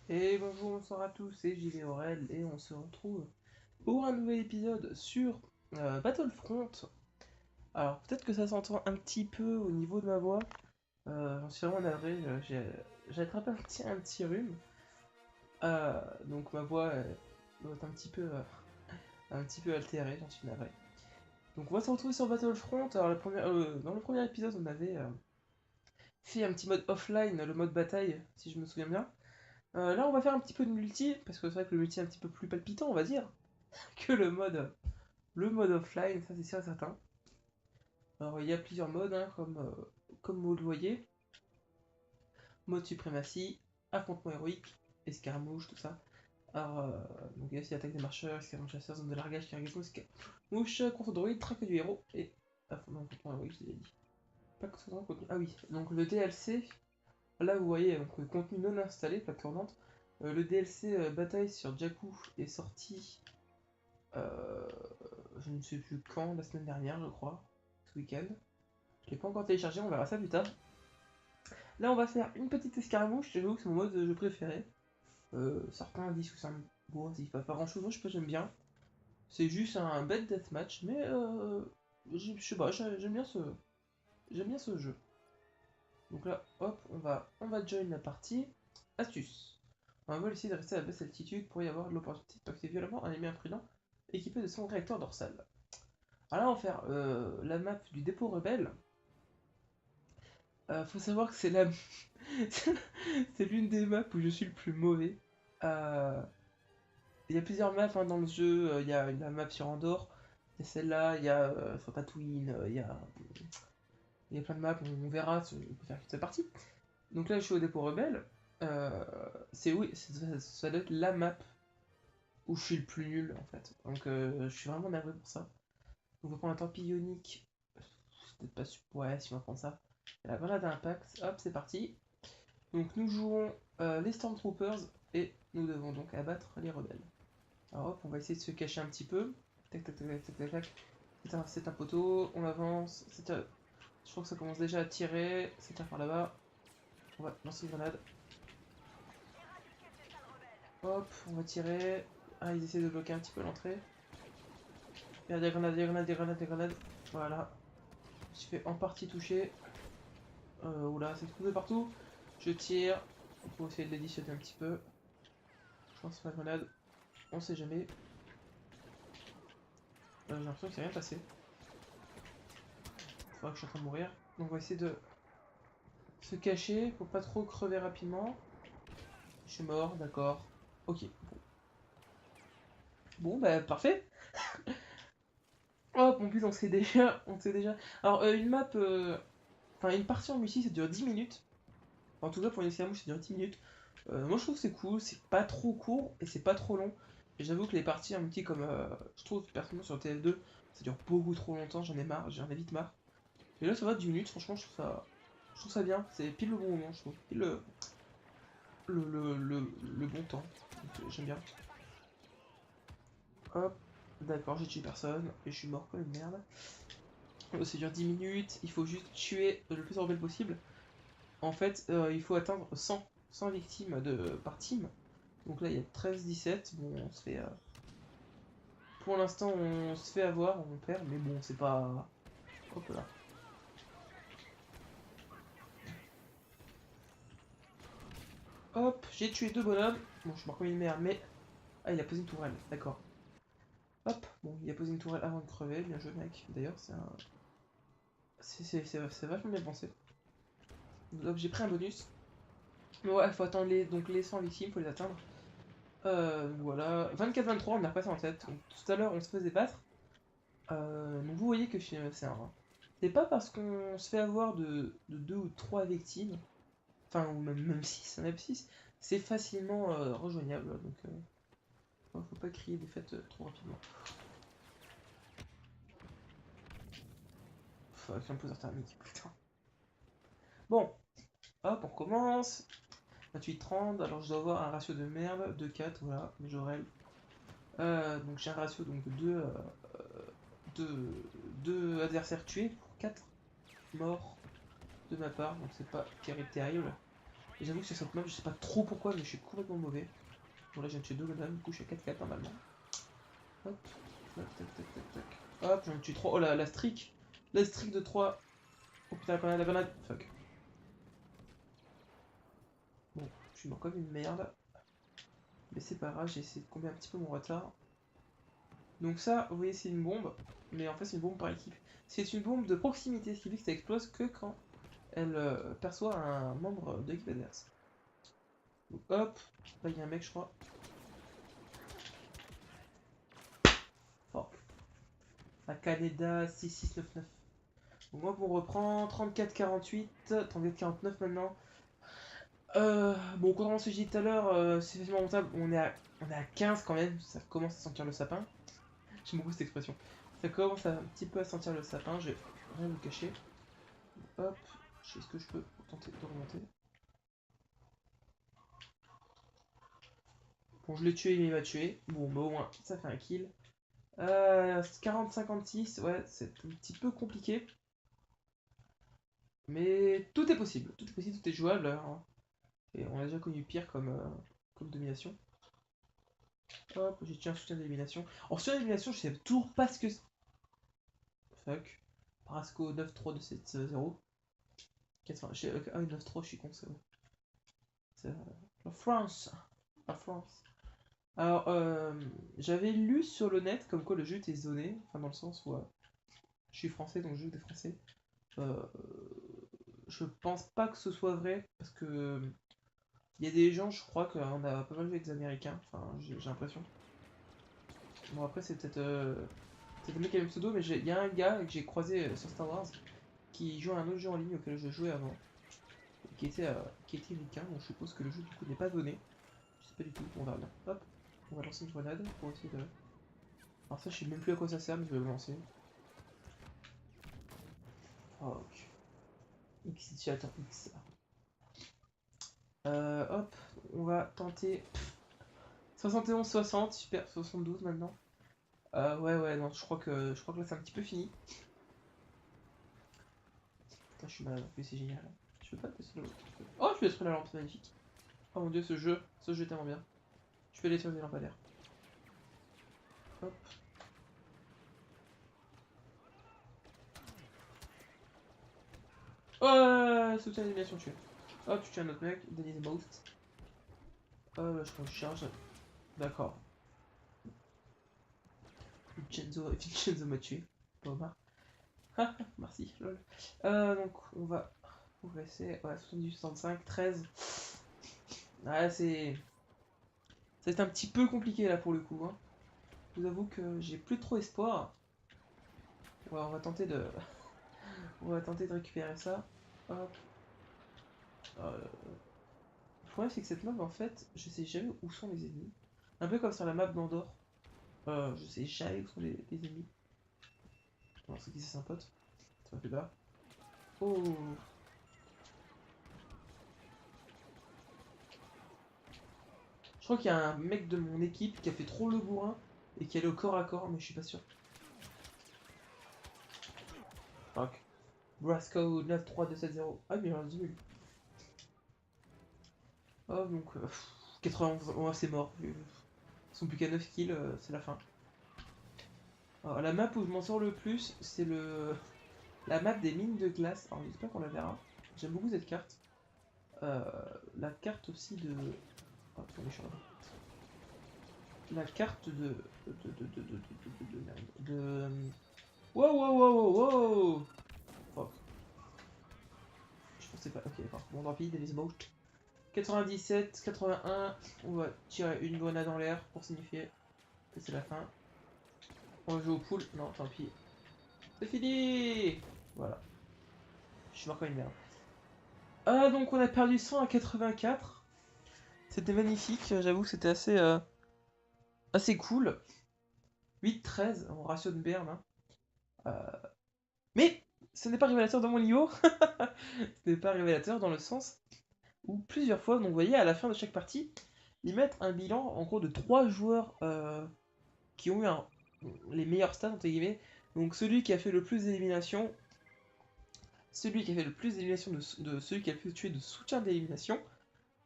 Et bonjour, bonsoir à tous, c'est JV Aurel et on se retrouve pour un nouvel épisode sur Battlefront. Alors peut-être que ça s'entend un petit peu au niveau de ma voix, j'en suis vraiment navré, j'ai attrapé un petit rhume, donc ma voix doit être un petit peu altérée, j'en suis navré. Donc on va se retrouver sur Battlefront. Alors dans le premier épisode on avait fait un petit mode offline, le mode bataille si je me souviens bien. Là, on va faire un petit peu de multi, parce que c'est vrai que le multi est un petit peu plus palpitant, on va dire, que le mode offline, ça c'est sûr et certain. Alors, il y a plusieurs modes, hein, comme vous le voyez. Mode suprématie, affrontement héroïque, escarmouche, tout ça. Alors, donc il y a aussi attaque des marcheurs, escarmouche chasseur, zone de largage, cargaison, escarmouche, contre droïde, traque du héros, et affrontement héroïque, je l'ai dit. Pas que ce soit contenu. Ah oui, donc le DLC, là vous voyez, donc le contenu non installé, plaque tournante. Le DLC bataille sur Jakku est sorti Euh, je ne sais plus quand, la semaine dernière, je crois, ce week-end. Je l'ai pas encore téléchargé, on verra ça plus tard. Là, on va faire une petite escarmouche, j'avoue que c'est mon mode de jeu préféré. Certains disent que c'est un bon, il va pas grand chose, moi je sais pas, j'aime bien. C'est juste un bête deathmatch, mais je sais pas, j'aime bien ce jeu. Donc là, hop, on va join la partie. Astuce. On va essayer de rester à basse altitude pour y avoir l'opportunité de toxer violemment un ennemi imprudent équipé de son réacteur dorsal. Alors là, on va faire la map du dépôt rebelle. Faut savoir que c'est la... c'est l'une des maps où je suis le plus mauvais. Euh, Il y a plusieurs maps hein, dans le jeu. Il y a la map sur Andorre, il y a celle-là, il y a sur Tatooine, il y a plein de maps. On verra, on peut faire cette partie. Donc là, je suis au dépôt rebelle. C'est oui, ça doit être la map où je suis le plus nul en fait. Donc je suis vraiment nerveux pour ça. On va prendre un torpille ionique. C'est peut-être pas super. Ouais, si on va prendre ça. Et la grenade à impact. Hop, c'est parti. Donc nous jouons les Stormtroopers et nous devons donc abattre les rebelles. Alors hop, on va essayer de se cacher un petit peu. Tac tac tac tac tac tac. C'est un poteau, on avance. Je crois que ça commence déjà à tirer. C'est un par là-bas. On va lancer une grenade. Hop, on va tirer. Ah, ils essaient de bloquer un petit peu l'entrée. Il y a des grenades, des grenades, des grenades, des grenades. Voilà. Je suis fait en partie toucher. Oula, c'est tout de partout. Je tire. Il faut essayer de l'additionner un petit peu. Je lance ma grenade. On sait jamais. J'ai l'impression que c'est rien passé. Faudra que je suis en train de mourir. Donc on va essayer de se cacher pour pas trop crever rapidement. Je suis mort, d'accord. Ok. Bon, bah parfait. Hop, en plus on sait déjà. Alors une map, enfin une partie en multi ça dure 10 minutes. En tout cas pour une escamouche ça dure 10 minutes. Moi je trouve que c'est cool, c'est pas trop court et c'est pas trop long. Et j'avoue que les parties en multi comme je trouve personnellement sur TF2 ça dure beaucoup trop longtemps, j'en ai marre, j'en ai vite marre. Et là ça va 10 minutes, franchement je trouve ça bien, c'est pile le bon moment je trouve, pile le bon temps. Donc, j'aime bien. Hop, d'accord j'ai tué personne et je suis mort comme une merde. Ça dure 10 minutes, il faut juste tuer le plus de rebelles possible. En fait il faut atteindre 100 victimes par team. Donc là il y a 13-17, bon on se fait... pour l'instant on se fait avoir, on perd, mais bon c'est pas... Hop là. Hop, j'ai tué deux bonhommes. Bon je suis mort comme une merde, mais... Ah il a posé une tourelle, d'accord. Hop, bon il a posé une tourelle avant de crever, bien joué mec. D'ailleurs c'est un... C'est vachement bien pensé. Donc j'ai pris un bonus. Mais ouais, il faut attendre donc les 100 victimes, faut les atteindre. Voilà, 24-23, on a repassé en tête. Donc, tout à l'heure, on se faisait battre. Donc vous voyez que c'est pas parce qu'on se fait avoir de 2 ou 3 victimes, enfin, ou même 6, un F6, c'est facilement rejoignable. Donc, faut pas crier des fêtes trop rapidement. Avec un poseur thermique, putain. Bon, hop, on recommence. 28-30, alors je dois avoir un ratio de merde, de 4, voilà, Jorel. Donc j'ai un ratio donc de adversaires tués pour 4 morts de ma part, donc c'est pas terrible terrible. Et j'avoue que sur cette map, je sais pas trop pourquoi, mais je suis complètement mauvais. Bon, là, je viens de tuer 2 golems, du coup, je suis à 4-4 normalement. Hop, tac, tac, tac, tac, tac. Hop, j'en ai tué 3. Oh la streak! La streak de 3. Oh putain, la grenade. Fuck. Bon, je suis mort comme une merde. Mais c'est pas grave, j'ai essayé de combler un petit peu mon retard. Donc ça, vous voyez, c'est une bombe. Mais en fait, c'est une bombe par équipe. C'est une bombe de proximité, ce qui fait que ça explose que quand elle perçoit un membre de l'équipe adverse. Donc hop, là il y a un mec, je crois. Oh, la Canada 6699. Donc moi, on reprend 34-48, 34-49 maintenant. Bon, contrairement à ce que j'ai dit tout à l'heure, c'est facilement montable. On est à 15 quand même, ça commence à sentir le sapin. J'aime beaucoup cette expression. Ça commence un petit peu à sentir le sapin, je vais rien vous cacher. Hop, je sais ce que je peux pour tenter de remonter. Bon, je l'ai tué, mais il m'a tué. Bon, bah au moins, ça fait un kill. 40-56, ouais, c'est un petit peu compliqué. Mais tout est possible, tout est jouable. Hein. Et on a déjà connu pire comme domination. Hop, j'ai tué un soutien d'élimination. En soutien d'élimination, je sais toujours pas ce que c'est. Fuck. Parasco 9-3 de 7-0. Ah oui, 9-3, je suis con, c'est bon. C'est la France. La France. Alors, j'avais lu sur le net comme quoi le jeu était zoné. Enfin, dans le sens où je suis français, donc je joue des français. Euh, je pense pas que ce soit vrai, parce que il y a des gens, je crois qu'on a pas mal joué avec des Américains. Enfin, j'ai l'impression. Bon, après, c'est peut-être le mec qui a le pseudo, mais il y a un gars que j'ai croisé sur Star Wars qui joue à un autre jeu en ligne auquel je jouais avant, qui était américain, donc je suppose que le jeu du coup n'est pas donné. Je sais pas du tout, on verra bien. Hop, on va lancer une grenade pour essayer de. Alors ça, je sais même plus à quoi ça sert, mais je vais le lancer. Ok. X utilisateur X. Hop, on va tenter 71-60, super, 72 maintenant. Ouais, non, je crois que là c'est un petit peu fini. Putain, je suis malade, mais c'est génial. Je peux pas te laisser le. Oh, je peux détruire la lampe, c'est magnifique. Oh mon dieu, ce jeu est tellement bien. Je peux détruire des lampadaires. Hop. Oh, soutien d'animation tué. Hop, tu tues un autre mec, Denis Most. Là, je crois que je charge. D'accord. Vincenzo m'a tué. Pas Omar. Merci, lol. Donc, on va progresser. Ouais, 78, 65, 13. Ouais, c'est. Ça va être un petit peu compliqué là pour le coup. Hein. Je vous avoue que j'ai plus trop espoir. Ouais, on va tenter de. On va tenter de récupérer ça. Hop. Le problème, c'est que cette map, en fait, je sais jamais où sont les ennemis. Un peu comme sur la map d'Andorre. Je sais jamais où sont les ennemis. Alors, c'est qui c'est un pote? Ça m'a fait peur. Oh! Je crois qu'il y a un mec de mon équipe qui a fait trop le bourrin et qui est allé au corps à corps, mais je suis pas sûr. Fuck. Brasco 93270. Ah, mais il en reste 10 000. Oh, donc 91. Oh, c'est mort. Ils sont plus qu'à 9 kills, c'est la fin. Alors, la map où je m'en sors le plus, c'est la map des mines de glace. Alors, j'espère qu'on la verra. J'aime beaucoup cette carte. Euh, la carte aussi de. Oh, putain, mais je suis là. La carte de. Wow, wow, wow, wow, wow! Fuck. Je pensais pas. Ok, d'accord. Bon, tant pis, Davis Boat. 97, 81. On va tirer une grenade en l'air pour signifier que c'est la fin. On va jouer au pool. Non, tant pis. C'est fini! Voilà. Je suis mort comme une merde. Ah, donc on a perdu 100 à 84. C'était magnifique. J'avoue que c'était assez cool. 8-13 en ratio de Berne. Hein. Mais ce n'est pas révélateur dans mon niveau. Ce n'est pas révélateur dans le sens où plusieurs fois, donc vous voyez, à la fin de chaque partie, ils mettent un bilan en gros de 3 joueurs qui ont eu les meilleurs stats, entre guillemets. Donc celui qui a fait le plus d'éliminations, celui qui a fait le plus d'éliminations de celui qui a le plus tué de soutien d'élimination,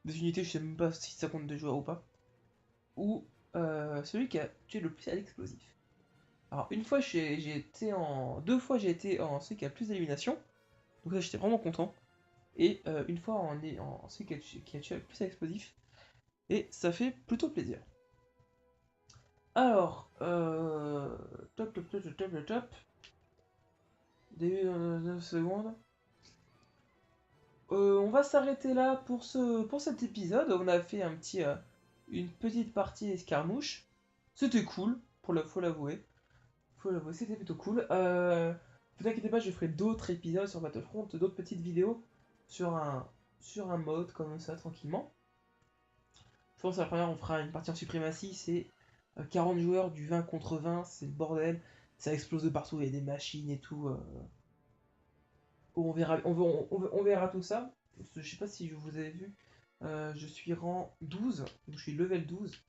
des unités, je sais même pas si ça compte des joueurs ou pas, ou celui qui a tué le plus à l'explosif. Alors une fois j'ai été en... Deux fois j'ai été en celui qui a le plus d'élimination, donc là j'étais vraiment content, et une fois en celui qui a tué le plus à l'explosif, et ça fait plutôt plaisir. Alors, top, top, top, top, top, top, top. Début dans 9 secondes. On va s'arrêter là pour cet épisode. On a fait une petite partie d'escarmouche. C'était cool, faut l'avouer. Faut l'avouer, c'était plutôt cool. Vous inquiétez pas, je ferai d'autres épisodes sur Battlefront, d'autres petites vidéos sur un mode comme ça, tranquillement. Je pense que la première, on fera une partie en suprématie, c'est 40 joueurs du 20 contre 20, c'est le bordel. Ça explose de partout, il y a des machines et tout. On verra tout ça. Je sais pas si je vous avez vu. Je suis rang 12, donc je suis level 12.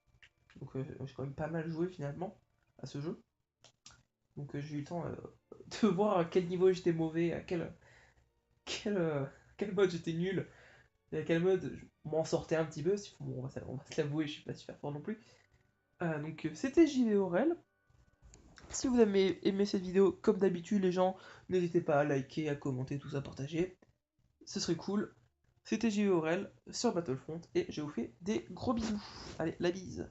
Donc j'ai quand même pas mal joué finalement à ce jeu. Donc j'ai eu le temps de voir à quel niveau j'étais mauvais, quel, euh, quel mode j'étais nul, et à quel mode je m'en sortais un petit peu. Bon, on va se l'avouer, je suis pas super fort non plus. Donc c'était JV Aurel. Si vous avez aimé cette vidéo, comme d'habitude, les gens, n'hésitez pas à liker, à commenter, tout ça, à partager. Ce serait cool. C'était JV Aurel sur Battlefront et je vous fais des gros bisous. Allez, la bise.